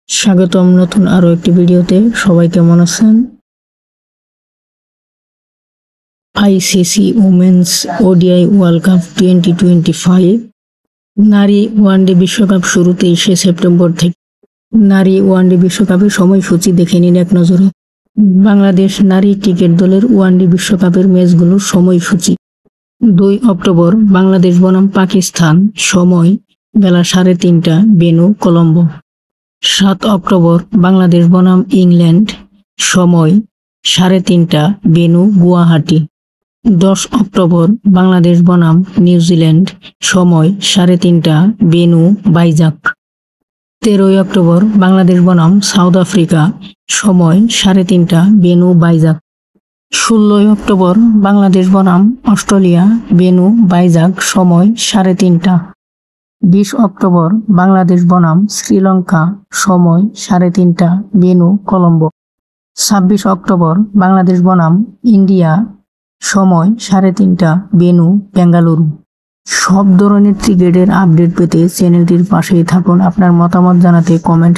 স্বাগতম নতুন আরো একটি ভিডিওতে। সবাই কেমন আছেন? ICC women's ODI world cup 2025 নারী ওয়ানডে বিশ্বকাপ শুরু 23শে সেপ্টেম্বর থেকে। নারী ওয়ানডে বিশ্বকাপের সময়সূচি দেখে নিন এক নজরে। বাংলাদেশ নারী ক্রিকেট দলের ওয়ানডে বিশ্বকাপের ম্যাচগুলোর সময়সূচি। 2 অক্টোবর বাংলাদেশ বনাম পাকিস্তান, সময় বেলা 3:30, ভেন্যু কলম্বো। 7 অক্টোবর বাংলাদেশ বনাম ইংল্যান্ড, সময় 3:30, ভেন্যু গুয়াহাটি। 10 অক্টোবর বাংলাদেশ বনাম নিউজিল্যান্ড, সময় 3:30, ভেন্যু ভাইজাগ। 13 অক্টোবর বাংলাদেশ বনাম সাউথ আফ্রিকা, সময় 3:30, ভেন্যু ভাইজাগ। 16 অক্টোবর বাংলাদেশ বনাম অস্ট্রেলিয়া, ভেন্যু ভাইজাগ, সময় 3:30। 20 অক্টোবর বাংলাদেশ বনাম শ্রীলঙ্কা, সময় 3:30, ভেন্যু কলম্বো। 26 অক্টোবর বাংলাদেশ বনাম ইন্ডিয়া, সময় 3:30, ভেন্যু বেঙ্গালুরু। সব ধরনের ক্রিকেটের আপডেট পেতে চ্যানেলটির পাশেই থাকুন। আপনার মতামত জানাতে কমেন্ট